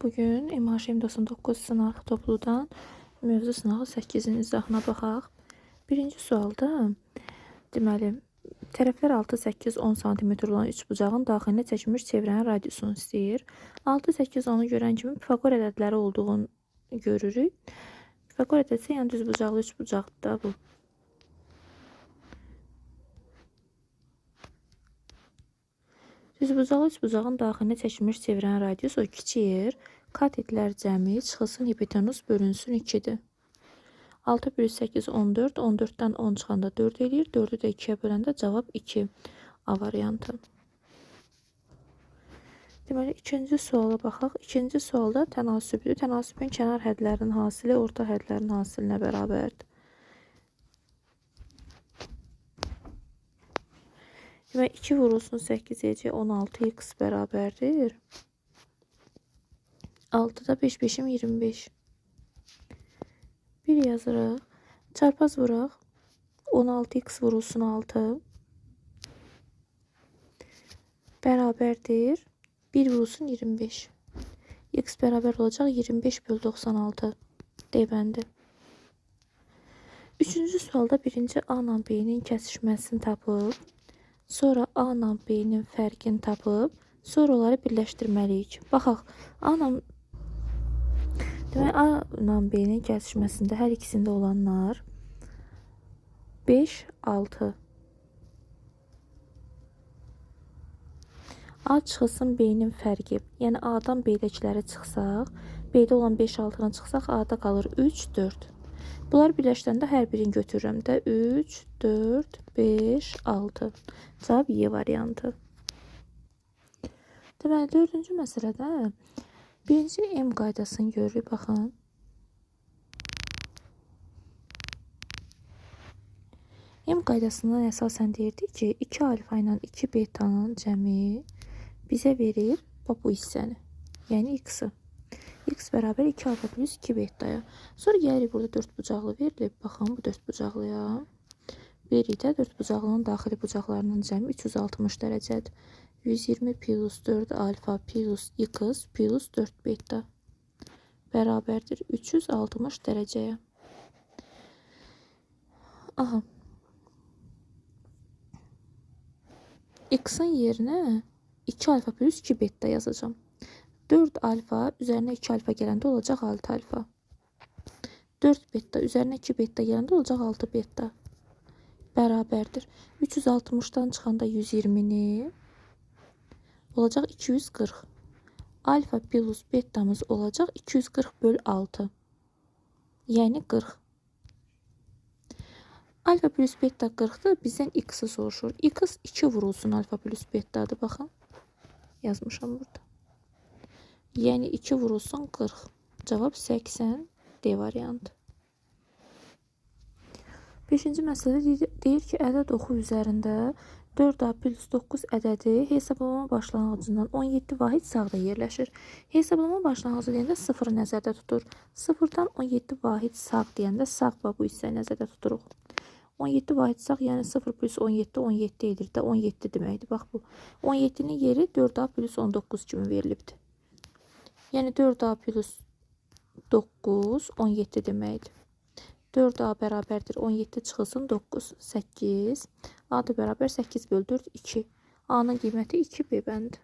Bugün MH99 sınaq topludan mövzu sınağı 8-in izahına baxaq. Birinci sualda deməli tərəflər 6, 8, 10 cm olan üç bucağın daxilinə çəkilmiş çevrənin radiusunu istəyir. 6, 8, 10-u görən kimi Pifaqor ədədləri olduğunu görürük. Pifaqor ədədsə, yəni düz bucaqlı üç bucaqda bu. Düzbucaqlı üçbucağın daxilinə çəkilmiş çevrənin radiusu kiçiyir. Katetlər cəmi çıxılsın hipotenus bölünsün 2-dir. 6 bölü 8 14. 14-dən 10 çıxanda 4 eləyir. 4-ü də 2-yə böləndə cavab 2 A variantı. Deməli, ikinci suala baxaq. İkinci sualda tənasübdür. Tənasübün kənar hədlərinin hasili orta hədlərin hasilinə bərabərdir. Demək, 2 vurulsun 8-yə 16x bərabərdir. 6-da 5, 5-im 25. 1 yazırıq. Çarpaz vuraq. 16x vurulsun 6. Bərabərdir. 1 vurulsun 25. X bərabər olacaq 25 bölü 96. D-bəndi. Üçüncü sualda birinci A ilə B-nin kəsişməsini tapıb, sonra A ilə B-nin fərqini tapıb, sonra onları birləşdirməliyik. Baxaq, A ilə B-nin kəsişməsində hər ikisində olanlar 5, 6. A çıxılsın B-nin fərqi. Yəni A-dan B-dəkiləri çıxsaq, B-də olan 5, 6-dan çıxsaq, A-da qalır 3, 4. Bunlar birləşdəndə hər birini götürürəm də 3, 4, 5, 6. Cavab Y variantı. Deməli, dördüncü məsələdə birinci M qaydasını görürük. Baxın. M qaydasından əsasən deyirdik ki, 2 alfa ilə 2 betanın cəmi bizə verir bu hissəni. Yəni X-i. X bərabər 2 alfa plus 2 betaya. Sonra gəlirik burada 4 bucaqlı verilib. Baxın bu 4 bucaqlıya. Birlikdə 4 bucaqlının daxili bucaqlarının cəmi 360 dərəcədir. 120 plus 4 alfa plus X plus 4 beta bərabərdir 360 dərəcəyə. Aha. X-in yerinə 2 alfa plus 2 beta yazacağım. 4 alfa üzərinə 2 alfa gələndə olacaq 6 alfa. 4 beta üzərinə 2 beta gələndə olacaq 6 beta. Bərabərdir. 360-dan çıxanda 120-ni olacaq 240. Alfa plus betamız olacaq 240 bölü 6. Yəni 40. Alfa plus beta 40-dır. Bizdən X-i soruşur. X 2 vurulsun alfa plus betadır. Baxın. Yazmışam burada. Yəni 2 vurulsun 40. Cavab 80 D variantı. 5-ci məsələdə deyir ki, ədəd oxu üzərində 4A plus 9 ədədi hesablama başlanğıcından 17 vahid sağda yerləşir. Hesablama başlanğıcı deyəndə 0-ı nəzərdə tutur. 0-dan 17 vahid sağ deyəndə sağ bu hissəni nəzərdə tuturuq. 17 vahid sağ, yəni 0 plus 17, 17 edir də 17 deməkdir. Bax bu. 17-nin yeri 4A plus 19 kimi verilibdir. Yəni 4A plus 9, 17 deməkdir. 4A bərabərdir 17 çıxılsın 9, 8. A da bərabər 8 bölü 4, 2. A-nın qiyməti 2 B bəndi.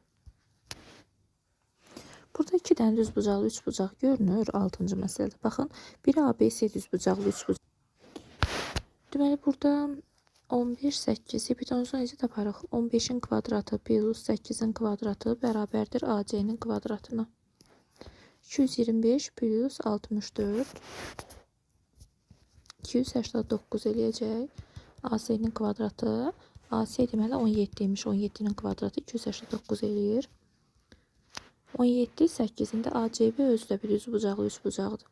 Burada 2 dənə düz bucaqlı 3 bucaq görünür 6-cı məsələdə. Baxın, biri ABC düz bucaqlı 3 bucaq. Deməli, burada 11, 8. Hipotenuzu necə taparıq? 15-in kvadratı plus 8-in kvadratı bərabərdir AC-nin kvadratına. 225 plus 64. 289 eləyəcək. AC-nin kvadratı. AC deməli 17 imiş. 17-nin kvadratı 289 eləyir. 17, 8-ində ACB özü də bir düz bucaqlı 3 bucaqdır.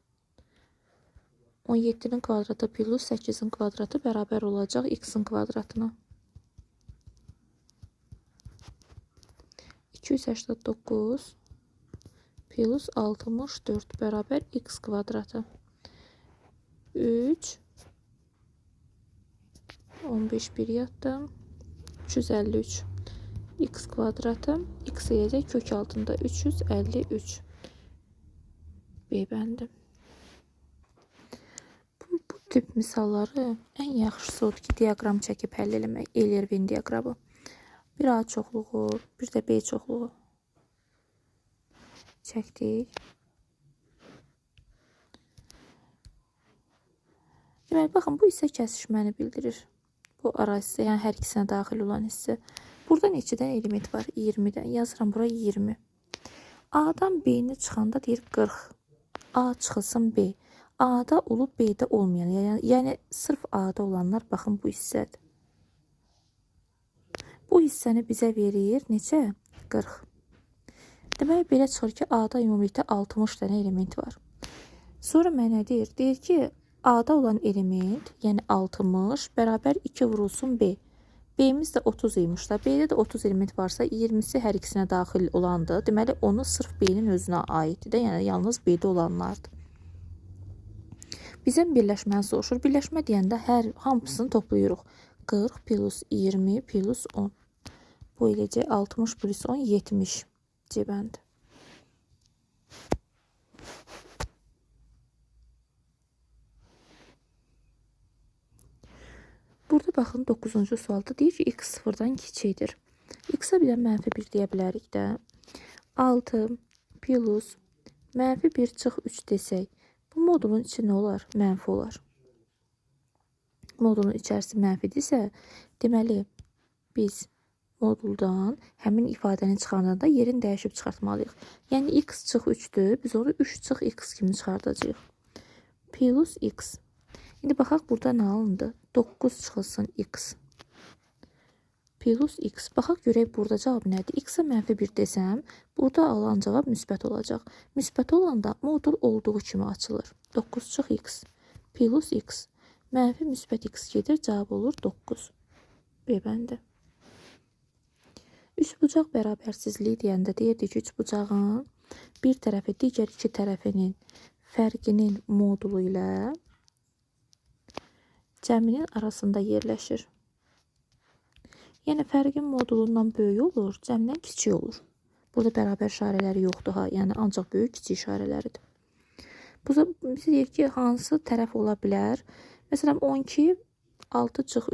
17-nin kvadratı plus 8-in kvadratı bərabər olacaq X-in kvadratına. 289 plus 64 bərabər X kvadratı. 3 15 bir yatdım. 353. X kvadratı. X eləyəcək kök altında 353. B bəndi. Bu tip misalları ən yaxşısı odur ki, diaqram çəkib həll eləmək. Euler-Venn diaqramı. Bir A çoxluğu, bir də B çoxluğu çəkdik. Deməli, baxın, bu hissə kəsişməni bildirir. Bu ara hissə, yəni hər ikisinə daxil olan hissə. Burada neçədən element var? 20-dən. Yazıram bura 20. A-dan B-ni çıxanda deyir 40. A çıxılsın B. A-da olub B-də olmayan. Yəni sırf A-da olanlar baxın bu hissədir. Bu hissəni bizə verir neçə? 40. Deməli, belə çıxır ki, A-da ümumilikdə 60 dənə element var. Sonra mənə deyir ki, A-da olan element, yəni 60 bərabər 2 vurulsun B. B-miz də 30 imiş da. B-də də 30 element varsa 20'si hər ikisinə daxil olandır. Deməli, onu sırf B-nin özünə aiddir də, yəni yalnız B-də olanlardır. Bizə birləşməni soruşur. Birləşmə deyəndə hamısını toplayırıq. 40 plus 20 plus 10. Bu eləcək 60 plus 10 70 cəbəndi. Burada baxın 9-cu sualda deyir ki, x sıfırdan kiçikdir. X-a bir də mənfi 1 deyə bilərik də. 6 plus mənfi 1 çıx 3 desək, bu modulun içi nə olar? Mənfi olar. Modulun içərisi mənfidirsə, deməli biz moduldan həmin ifadəni çıxardanda yerini dəyişib çıxartmalıyıq. Yəni x çıx 3'dür, biz onu 3 çıx x kimi çıxardacağıq. Plus x. İndi baxaq burada nə alındı? 9 çıxılsın x. Plus x. Baxaq görək burada cavab nədir? X-a mənfi 1 desəm, burada alan cavab müsbət olacaq. Müsbət olanda modul olduğu kimi açılır. 9 çıx x. Plus x. Mənfi müsbət x gedir, cavab olur 9. B bəndi. Üçbucaq bərabərsizliyi deyəndə deyirdik ki, üçbucağın bir tərəfi digər iki tərəfinin fərqinin modulu ilə cəminin arasında yerləşir. Yəni fərqin modulundan böyük olur, cəmdən kiçik olur. Burada bərabər işarələri yoxdur ha, yəni ancaq böyük kiçik işarələridir. Burada biz deyir ki, hansı tərəf ola bilər? Məsələn 12 6 çıx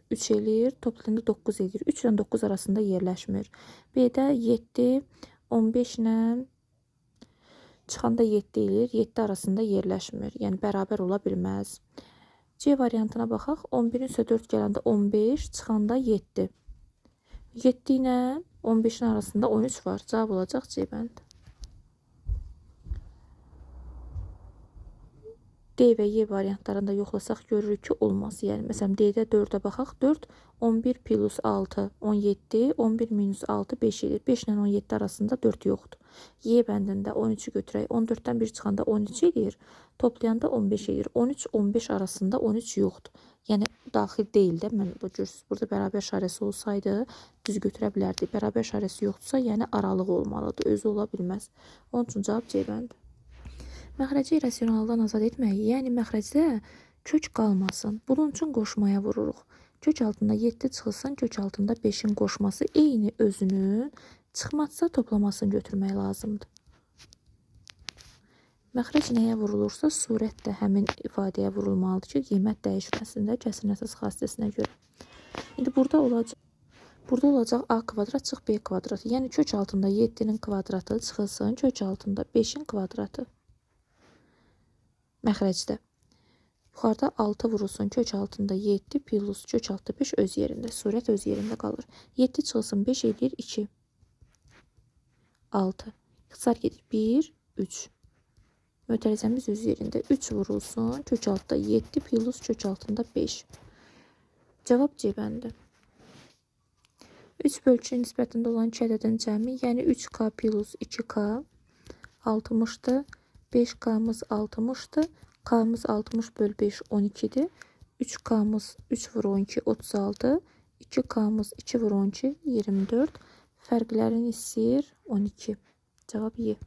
3 eləyir, toplayanda 9 edir. 3 ilə 9 arasında yerləşmir. B-də 7 15 ilə çıxanda 7 eləyir, 7 arasında yerləşmir. Yəni bərabər ola bilməz. C variantına baxaq. 11-in üstə 4 gələndə 15, çıxanda 7. 7 ilə 15'in arasında 13 var. Cavab olacaq C bənd. D və Y variantlarında yoxlasaq görürük ki, olmaz. Yəni, məsələn, D-də 4'ə baxaq. 4, 11 plus 6, 17, 11 minus 6, 5 edir. 5 ilə 17 arasında 4 yoxdur. Y bəndində 13'ü götürək. 14'dən 1 çıxanda 13 edir. Toplayanda 15 edir. 13, 15 arasında 13 yoxdur. Yəni, daxil deyil də. Mən bu görürsünüz. Burada bərabər işarəsi olsaydı, düz götürə bilərdik. Bərabər işarəsi yoxdursa, yəni aralıq olmalıdır. Özü ola bilməz. Onun üçün cavab C bəndi. Məxrəci irrasionaldan azad etmək, yəni məxrəcdə kök qalmasın. Bunun üçün qoşmaya vururuq. Kök altında 7 çıxılsın, kök altında 5'in qoşması eyni özünün çıxmazsa toplamasını götürmək lazımdır. Məxrəc nəyə vurulursa, surət də həmin ifadəyə vurulmalıdır ki, qiymət dəyişməsində kəsrin əsas xassəsinə görə. İndi burada olacaq A kvadrat çıx B kvadratı. Yəni kök altında 7'nin kvadratı çıxılsın, kök altında 5'in kvadratı. Məxrəcdə. Yuxarıda 6 vurulsun, kök altında 7 plus kök altında 5 öz yerində. Surət öz yerində qalır. 7 çıxılsın 5 edir 2. 6. İxtisar gedir 1, 3. Mötərizəmiz öz yerində. 3 vurulsun, kök altında 7 plus kök altında 5. Cavab C bəndi. 3 bölgü nisbətində olan 2 ədədin cəmi, yəni 3K plus 2K 60'dır. 5K'mız 60'dır. K'mız 60 böl 5 12'dir. 3K'mız 3 vur 12 36. 2K'mız 2 vur 12 24. Fərqlərini istəyir 12. Cavab Y.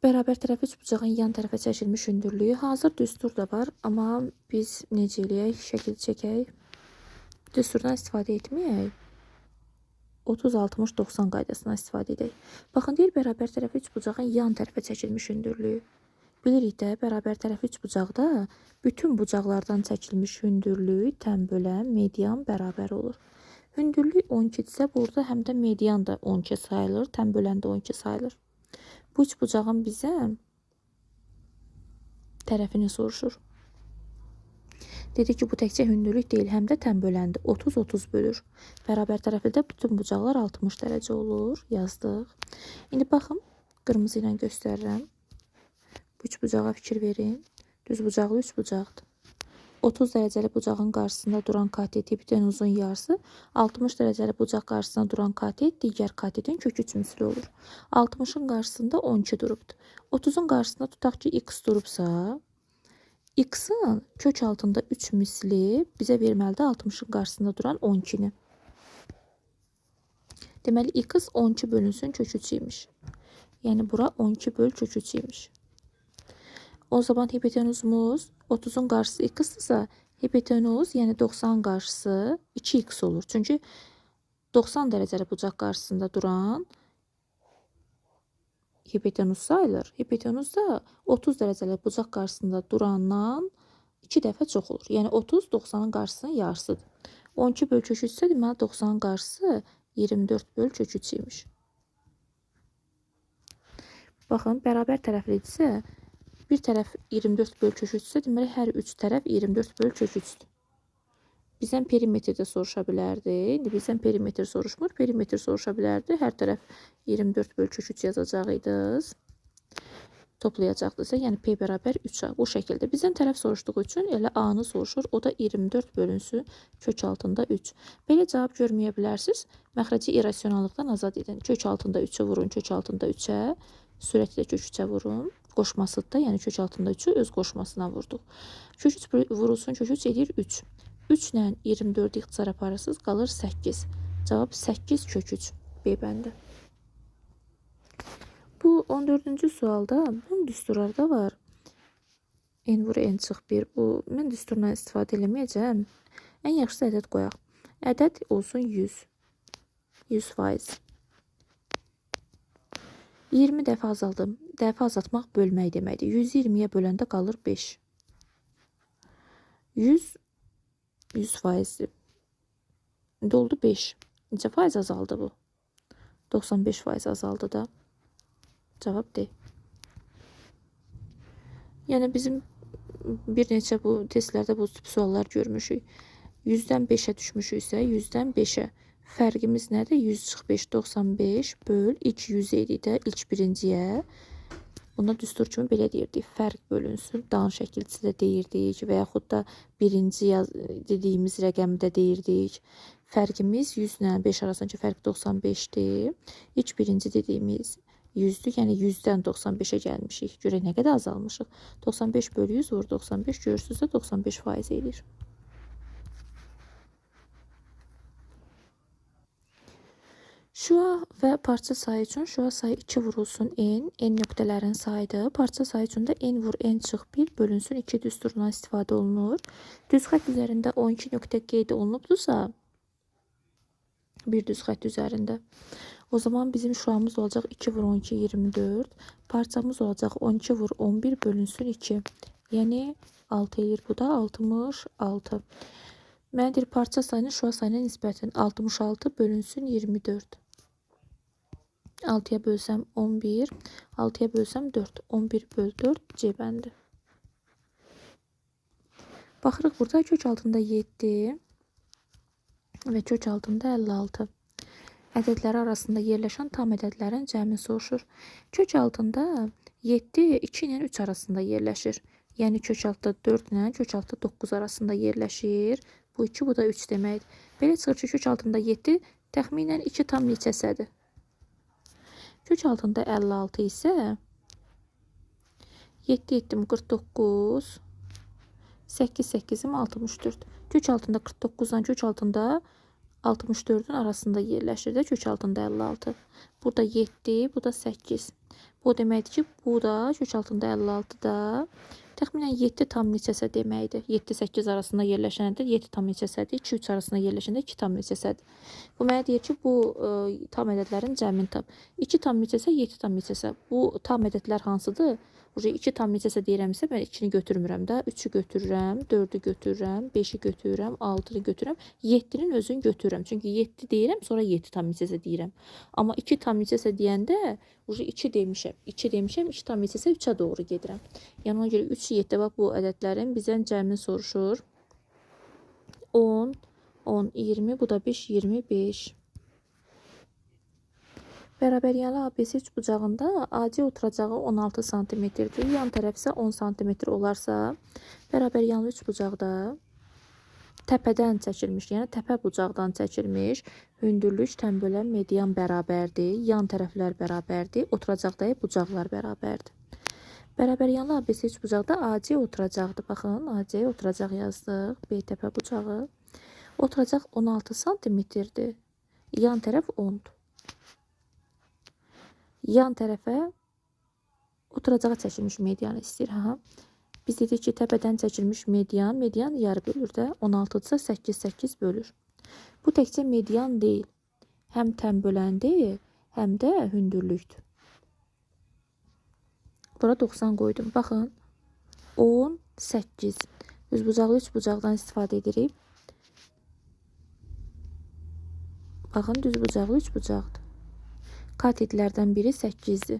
Bərabər tərəfi üçbucağın yan tərəfə çəkilmiş hündürlüyü. Hazır düstur da var, amma biz necə eləyək? Şəkil çəkək. Düsturdan istifadə etməyək. 30, 60, 90 qaydasından istifadə edək. Baxın, deyir, bərabər tərəfi üçbucağın yan tərəfə çəkilmiş hündürlüyü. Bilirik də, bərabər tərəfi üçbucaqda bütün bucaqlardan çəkilmiş hündürlük tənbölən median bərabər olur. Hündürlük 12-dirsə, burada həm də median da 12 sayılır, tənbölən də 12 sayılır. Bu üçbucağın bizə tərəfini soruşur. Dedi ki, bu təkcə hündürlük deyil, həm də tənböləndir. 30-30 bölür. Bərabər tərəfində bütün bucaqlar 60 dərəcə olur. Yazdıq. İndi baxın, qırmızı ilə göstərirəm. Bu üçbucağa fikir verin. Düz bucaqlı üçbucaqdır. 30 dərəcəli bucağın qarşısında duran katet hipotenuzun yarısı, 60 dərəcəli bucaq qarşısında duran katet digər katetin kök 3 misli olur. 60-ın qarşısında 12 durubdur. 30-un qarşısında tutaq ki, x durubsa, x-in kök altında 3 misli bizə verməlidir 60-ın qarşısında duran 12-ni. Deməli, x 12 bölünsün kök 3 imiş. Yəni, bura 12 böl kök 3 imiş. O zaman hipotenuzumuz 30-un qarşısı x-dırsa, hipotenuz, yəni 90-ın qarşısı 2x olur. Çünki 90 dərəcəli bucaq qarşısında duran hipotenuz sayılır. Hipotenuz da 30 dərəcəli bucaq qarşısında durandan 2 dəfə çox olur. Yəni 30 90-ın qarşısının yarısıdır. 12 böl kök 3 isə deməli 90-ın qarşısı 24 böl kök 3 imiş. Baxın, bərabər tərəflidirsə, bir tərəf 24 böl kök 3 isə deməli hər 3 tərəf 24 böl kök 3-dür. Bizdən perimetr də soruşa bilərdi. İndi bizdən perimetr soruşmur. Perimetr soruşa bilərdi. Hər tərəf 24 böl kök 3 yazacaqydınız. Toplayacaqdırsa, yəni P bərabər 3A. Bu şəkildə. Bizdən tərəf soruşduğu üçün elə A-nı soruşur. O da 24 bölünsün kök altında 3. Belə cavab görməyə bilərsiniz. Məxrəci irrasionallıqdan azad edin. Kök altında 3-ü vurun kök altında 3-ə. Sürətlə kök 3-ə vurun. Qoşmasıdır da, yəni kök altında 3-ü öz qoşmasına vurduq. Kök 3 vurulsun kök 3 edir 3. 3 ilə 24 ixtisar aparırsınız, qalır 8. Cavab 8 kök 3. B bəndi. Bu 14-cü sualda bunun düsturlarda var. N vur N çıx 1. Bu, mən düsturdan istifadə eləməyəcəm. Ən yaxşısı ədəd qoyaq. Ədəd olsun 100. 100%. 20 dəfə azaldım. Dəfə azaltmaq bölmək deməkdir. 120-yə böləndə qalır 5. 100%. Doldu 5. Necə faiz azaldı bu? 95% azaldı da. Cavab D. Yəni bizim bir neçə bu testlərdə bu tip suallar görmüşük. 100-dən 5-ə düşmüşüksə, 100-dən 5-ə. Fərqimiz nədir? 100 çıx 5, 95 böl ilk 100 idi də ilk birinciyə. Buna düstur kimi belə deyirdik. Fərq bölünsün. Dan şəkilçisi də deyirdik və yaxud da birinci dediyimiz rəqəmi də deyirdik. Fərqimiz 100 ilə 5 arasındakı fərq 95-dir. İlk birinci dediyimiz 100-dür. Yəni 100-dən 95-ə gəlmişik. Görək nə qədər azalmışıq. 95 böl 100 vur 95. Görürsünüz də 95% edir. Şua və parça sayı üçün şua sayı 2 vurulsun n. N nöqtələrin sayıdır. Parça sayı üçün də n vur n çıx 1 bölünsün 2 düsturundan istifadə olunur. Düz xətt üzərində 12 nöqtə qeyd olunubdursa, bir düz xətt üzərində, o zaman bizim şuamız olacaq 2 vur 12 24. Parçamız olacaq 12 vur 11 bölünsün 2. Yəni 6 edir. Bu da 66. Mənə deyir, parça sayının şua sayına nisbətən 66 bölünsün 24. 6-ya bölsəm 11, 6-ya bölsəm 4. 11 böl 4 C bəndi. Baxırıq, burada kök altında 7 və kök altında 56. Ədədləri arasında yerləşən tam ədədlərin cəmi soruşur. Kök altında 7 2 ilə 3 arasında yerləşir. Yəni kök altında 4 ilə kök altında 9 arasında yerləşir. Bu 2, bu da 3 deməkdir. Belə çıxır ki, kök altında 7 təxminən 2 tam neçəsidir. Kök altında 56 isə 7 etdim 49, 8 8'im 64. Kök altında 49'dan kök altında 64'ün arasında yerləşir də kök altında 56. Burada 7, bu da 8. Bu deməkdir ki, bu da kök altında 56 da Təxminən 7 tam neçəsə deməkdir. 7-8 arasında yerləşəndə 7 tam neçəsədir. 2-3 arasında yerləşəndə 2 tam neçəsədir. Bu mənə deyir ki, bu tam ədədlərin cəmini tap. 2 tam neçəsə, 7 tam neçəsə. Bu tam ədədlər hansıdır? 2 tam neçəsə deyirəmsə, mən 2-ni götürmürəm də. 3-ü götürürəm, 4-ü götürürəm, 5-i götürürəm, 6-nı götürürəm, 7-nin özünü götürürəm. Çünki 7 deyirəm, sonra 7 tam neçəsə deyirəm. Amma 2 tam neçəsə deyəndə 2 demişəm. 2 demişəm, 2 tam neçəsə 3-ə doğru gedirəm. Yəni ona görə 3, 7 bax bu ədədlərin bizdən cəmini soruşur. 10, 10, 20, bu da 5, 25. Bərabəryanlı ABC üçbucağında AC oturacağı 16 cm-dir. Yan tərəf isə 10 cm olarsa, bərabəryanlı üçbucaqda təpədən çəkilmiş, yəni təpə bucaqdan çəkilmiş hündürlük tənbölən median bərabərdir. Yan tərəflər bərabərdir. Oturacaqda bucaqlar bərabərdir. Bərabəryanlı ABC üçbucaqda AC oturacaqdır. Baxın, AC oturacaq yazdıq. B təpə bucağı. Oturacaq 16 cm-dir. Yan tərəf 10-dur. Yan tərəfə oturacağa çəkilmiş medianı istəyir. Biz dedik ki, təpədən çəkilmiş median yarı bölür də. 16-dırsa 8, 8 bölür. Bu təkcə median deyil. Həm tənböləndir, həm də hündürlükdür. Bura 90 qoydum. Baxın, 10, 8. Düzbucaqlı üçbucaqdan istifadə edirik. Baxın, düzbucaqlı üçbucaqdır. Katetlərdən biri 8-dir.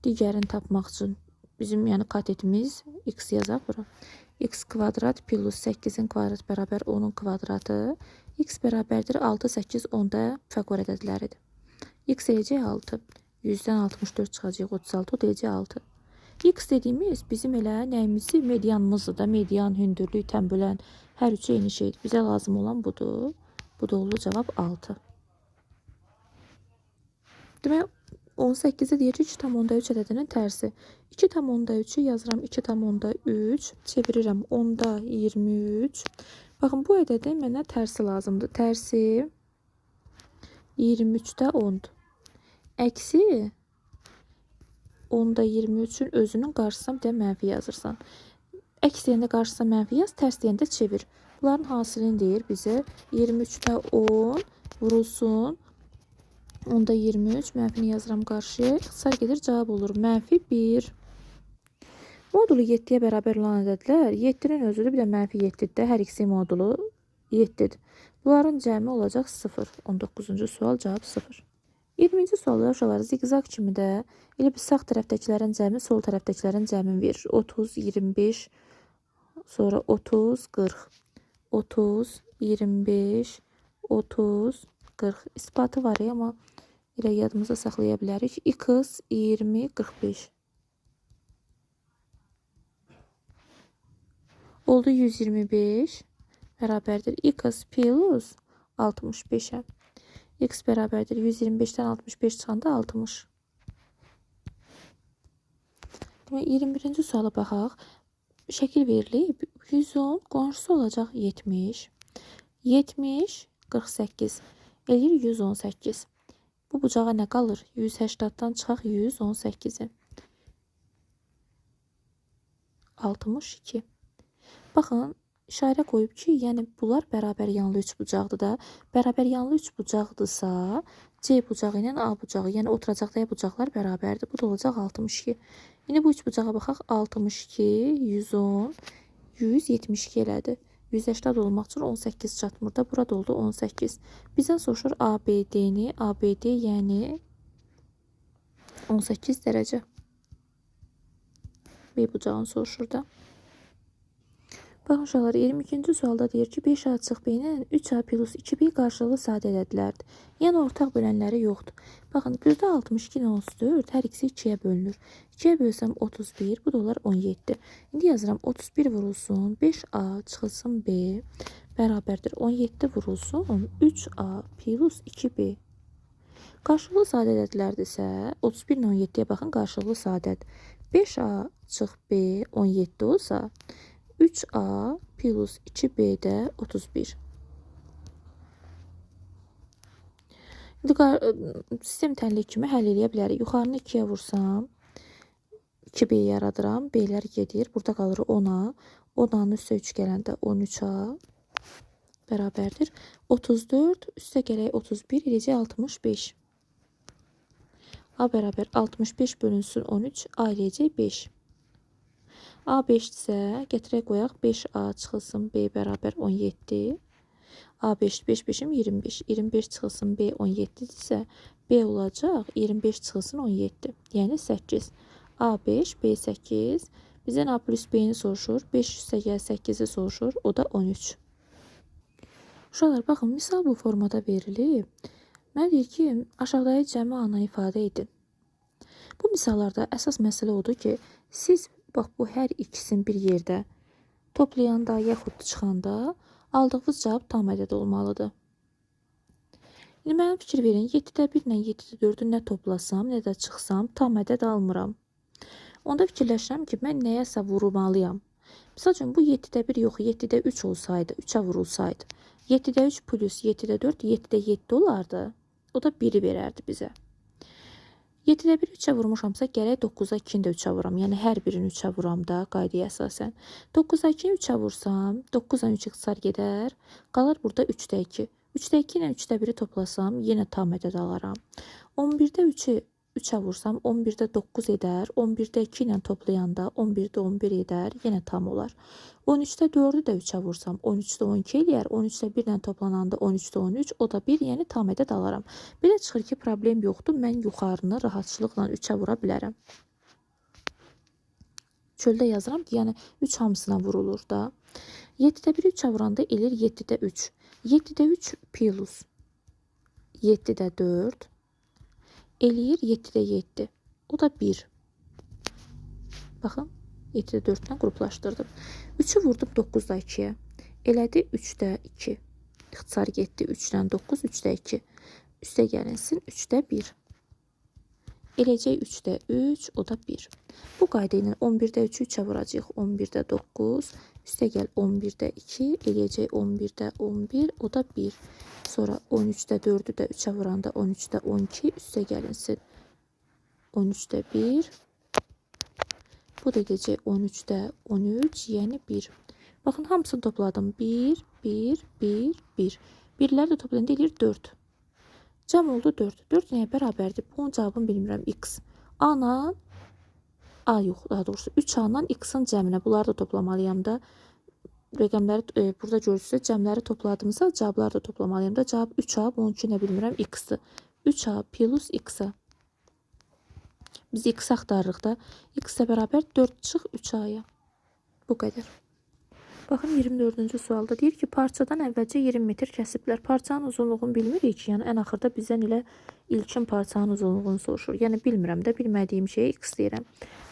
Digərini tapmaq üçün bizim katetimiz x yazaq bura. X kvadrat plus 8-in kvadrat bərabər 10-un kvadratı. X bərabərdir 6, 8, 10-da fəqor ədədləridir. X eləcək 6. 100-dən 64 çıxacaq 36, o deyəcək 6. X dediyimiz bizim elə nəyimizi, medianımızdır da, median, hündürlük, tənbölən, hər üçü eyni şeydir. Bizə lazım olan budur. Bu da olur cavab 6. Demək, 18-də deyir ki, 2,3 ədədinin tərsi. 2,3-ü yazıram 2,3, çevirirəm 10-da 23. Baxın, bu ədədin mənə tərsi lazımdır. Tərsi 23-də 10-dur. Əksi 10-da 23-ün özünün qarşısına bir də mənfi yazırsan. Əks deyəndə qarşısına mənfi yaz, tərs deyəndə çevir. Bunların hasilini deyir bizə 23-də 10 vurulsun. 10-da 23, mənfini yazıram qarşıya. İxtisar gedir, cavab olur. Mənfi 1. Modulu 7-yə bərabər olan ədədlər 7-nin özüdür, bir də mənfi 7-dir. Hər ikisi modulu 7-dir. Bunların cəmi olacaq 0. 19-cu sual cavab 0. 20-ci sualda uşaqlar ziqzaq kimi də elə bir sağ tərəfdəkilərin cəmi, sol tərəfdəkilərin cəmini verir. 30, 25, sonra 30, 40. 30, 25, 30, 40. İspatı var ya, amma elə yadımıza saxlaya bilərik. X 20, 45. Oldu 125 bərabərdir. X plus 65-ə. X bərabərdir 125-dən 65 çıxanda 60. Demək, 21-ci suala baxaq. Şəkil verilib. 110 qonşusu olacaq 70. 70, 48. Eləyir 118. Bu bucağa nə qalır? 180-dan çıxaq 118-i. 62. Baxın, işarə qoyub ki, yəni bunlar bərabər yanlı üçbucaqdır da. Bərabər yanlı üçbucaqdırsa, C bucağı ilə A bucağı, yəni oturacaqda bucaqlar bərabərdir. Bu da olacaq 62. İndi bu üçbucağa baxaq. 62, 110, 172 elədi. 180 olmaq üçün 18 çatmır da. Burada oldu 18. Bizdən soruşur ABD-ni. ABD yəni 18 dərəcə. B bucağını soruşur da. Baxın uşaqlar, 22-ci sualda deyir ki, 5A çıxıq B-nin 3A plus 2B qarşılıqlı sadə ədədlərdir. Yəni ortaq bölənləri yoxdur. Baxın, burada 62 -4, hər ikisi 2-yə bölünür. 2-yə bölsəm 31, bu da olar 17. İndi yazıram 31 vurulsun 5A çıxılsın B bərabərdir 17 vurulsun 3A plus 2B. Qarşılıqlı sadə ədədlərdirsə 31 ilə 17-yə baxın, qarşılıqlı sadədir. 5A çıx B 17 olsa 3A plus 2B'də 31. İndi sistem tənlik kimi həll edə bilərik. Yuxarını 2-yə vursam, 2b yaradıram. B'lər gedir. Burada qalır 10-a. 10-a üstə 3 gələndə 13-a bərabərdir. 34 üstə gələk 31 eləcək 65. A bərabər 65 bölünsün 13. A eləyəcək 5. A 5-dirsə gətirək qoyaq 5A çıxılsın B bərabər 17. A 5, 5, 5'im 25. 25 çıxılsın B 17-dirsə B olacaq 25 çıxılsın 17. Yəni 8. A 5, B 8. Bizdən A plus B'ni soruşur. 5 üstə gəl 8'i soruşur. O da 13. Uşaqlar, baxın, misal bu formada verilib. Mən deyir ki, aşağıdakı cəmi ana ifadə edin. Bu misallarda əsas məsələ odur ki, siz bax bu hər ikisini bir yerdə toplayanda yaxud çıxanda aldığınız cavab tam ədəd olmalıdır. İndi mənə fikir verin, 7-də 1 ilə 7-də 4-ü nə toplasam, nə də çıxsam tam ədəd almıram. Onda fikirləşirəm ki, mən nəyəsə vurmalıyam. Misal üçün, bu 7-də 1 yox, 7-də 3 olsaydı, 3'ə vurulsaydı. 7'də 3 plus 7'də 4, 7'də 7 olardı. O da 1'i verərdi bizə. 7'də 1 3'ə vurmuşamsa, gərək 9'a 2'ni də 3'ə vuram. Yəni, hər birini 3'ə vuram da, qaydaya əsasən. 9'a 2'ni 3'ə vursam, 9'dan 3 ixtisar gedər. Qalır burada 3'də 2. 3'də 2 ilə 3'də 1'i toplasam, yenə tam ədəd alaram. 11'də 3'ü 3'ə vursam, 11'də 9 edər. 11'də 2 ilə toplayanda 11'də 11 edər, yenə tam olar. 13'də 4'ü də 3'ə vursam, 13'də 12 eləyər. 13'də 1 ilə toplananda 13'də 13, o da 1, yəni tam ədəd alaram. Belə çıxır ki, problem yoxdur. Mən yuxarını rahatçılıqla 3'ə vura bilərəm. Çöldə yazıram ki, yəni 3 hamısına vurulur da. 7'də 1 3'ə vuranda eləyir 7'də 3. 7'də 3 plus 7'də 4 eləyir 7'də 7. O da 1. Baxın, 7'də 4-dən qruplaşdırdım. 3'ü vurdum 9'da 2'yə. Elədi 3'də 2. İxtisar getdi 3'dən 9, 3'də 2. Üstə gəlinsin 3'də 1. Eləcək 3'də 3, o da 1. Bu qayda ilə 11'də 3'ü 3'ə vuracaq. 11'də 9, üstə gəl 11'də 2, eləyəcək 11'də 11, o da 1. Sonra 13'də 4'ü də 3'ə vuranda 13'də 12, üstə gəlinsin 13'də 1. Bu da edəcək 13'də 13, yəni 1. Baxın, hamısını topladım. 1, 1, 1, 1. Birləri də toplayanda eləyir 4. Cəm oldu 4. 4 nəyə bərabərdir? Bunun cavabını bilmirəm. X. A-la, A yox, daha doğrusu 3A-la X-in cəminə. Bunları da toplamalıyam da. Rəqəmləri burada görürsünüzsə, cəmləri topladığımızda cavabları da toplamalıyam da. Cavab 3A, bununki nə bilmirəm, X-dir. 3A plus X-a. Biz X axtarırıq da. X-ə bərabər 4 çıx 3A-ya. Bu qədər. Baxın, 24-cü sualda deyir ki, parçadan əvvəlcə 20 metr kəsiblər. Parçanın uzunluğunu bilmirik ki, yəni ən axırda bizdən elə ilkin parçanın uzunluğunu soruşur. Yəni bilmirəm də, bilmədiyim şeyə X deyirəm.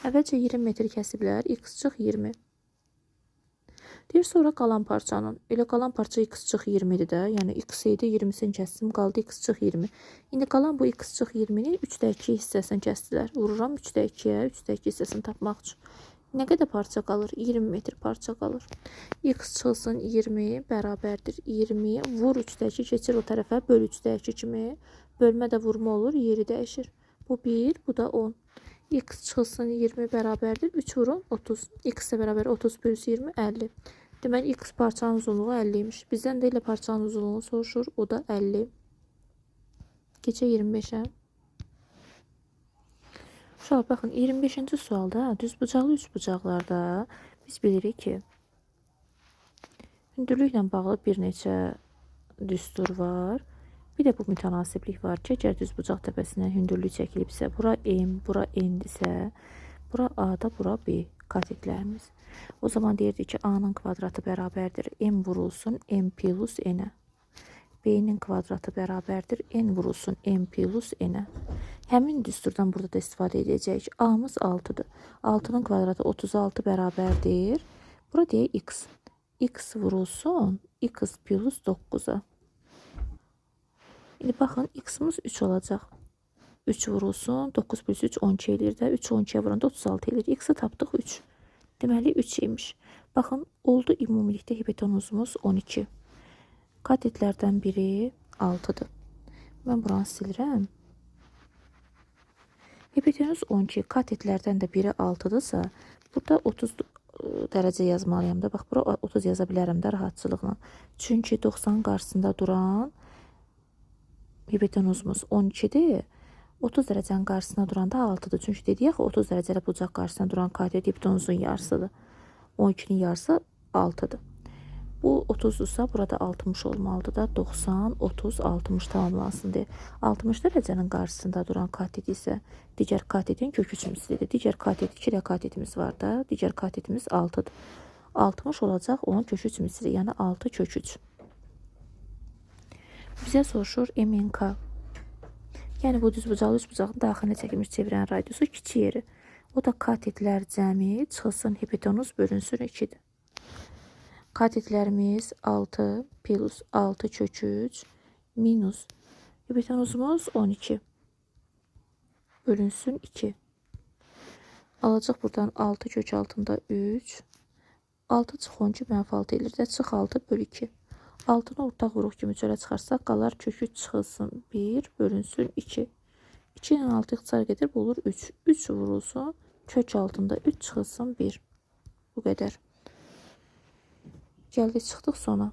Əvvəlcə 20 metr kəsiblər, X çıx 20. Deyir, sonra qalan parçanın. Elə qalan parça X çıx 20-dir də. Yəni X idi, 20'sini kəsdim, qaldı X çıx 20. İndi qalan bu X çıx 20-nin 3'də 2 hissəsini kəsdilər. Vururam 3'də 2-yə, 3'də 2 hissəsini tapmaq üçün. Nə qədər parça qalır? 20 metr parça qalır. X çıxılsın 20 bərabərdir 20. Vur 3'də 2 keçir o tərəfə. Böl 3'də 2 kimi. Bölmə də vurma olur. Yeri dəyişir. Bu 1, bu da 10. X çıxılsın 20 bərabərdir. 3 vurun 30. X də bərabər 30 plus 20, 50. Deməli, X parçanın uzunluğu 50'ymiş. Bizdən də elə parçanın uzunluğunu soruşur. O da 50. Keçə 25'ə. Uşaq, baxın, 25-ci sualda düzbucaqlı üçbucaqlarda biz bilirik ki, hündürlüklə bağlı bir neçə düstur var. Bir də bu mütənasiblik var ki, əgər düzbucaq təpəsindən hündürlük çəkilibsə, bura M, bura N-dirsə, bura A-da, bura B katetlərimiz. O zaman deyirdik ki, A-nın kvadratı bərabərdir M vurulsun M plus N-ə. B-nin kvadratı bərabərdir N vurulsun M plus N-ə. Həmin düsturdan burada da istifadə edəcəyik. A-mız 6'dır. 6'nın kvadratı 36 bərabərdir. Bura deyək X. X vurulsun X plus 9'a. İndi baxın, X-imiz 3 olacaq. 3 vurulsun 9 plus 3 12 eləyir də. 3 12'yə vuranda 36 eləyir. X-i tapdıq 3. Deməli 3 imiş. Baxın, oldu ümumilikdə hipotenuzumuz 12. Katetlərdən biri 6'dır. Mən buranı silirəm. Hipotenüs 12 katetlərdən də biri 6-dırsa, burada 30 dərəcə yazmalıyam da. Bax, bura 30 yaza bilərəm də rahatçılıqla. Çünki 90 qarşısında duran hipotenuzumuz 12-dir. 30 dərəcənin qarşısında duran da 6-dır. Çünki dedik axı 30 dərəcəli bucaq qarşısında duran katet hipotenuzun yarısıdır. 12-nin yarısı 6-dır. Bu 30'dursa burada 60 olmalıdır da 90, 30, 60 tamamlansın deyə. 60 dərəcənin qarşısında duran katet isə digər katetin kök üçümüsüdür. Digər katet 2 də katetimiz var da. Digər katetimiz 6-dır. 60 olacaq onun kök üçümüsüdür. Yəni 6 kök 3. Bizə soruşur MNK. Yəni bu düzbucaqlı üçbucağın daxilinə çəkilmiş çevirən radiusu kiçik yeri. O da katetlər cəmi çıxılsın hipotenuz bölünsün 2-dir. Katetlərimiz 6 plus 6 kök 3 minus hipotenuzumuz 12 bölünsün 2. Alacaq buradan 6 kök altında 3. 6 çıx 12 mənfi 6 edir də çıx 6 bölü 2. 6-nı ortaq vuruq kimi çölə çıxarsaq qalar kök 3 çıxılsın 1 bölünsün 2. 2 ilə 6 ixtisar gedir, bu olur 3. 3 vurulsun kök altında 3 çıxılsın 1. Bu qədər. Gəldik çıxdıq sona.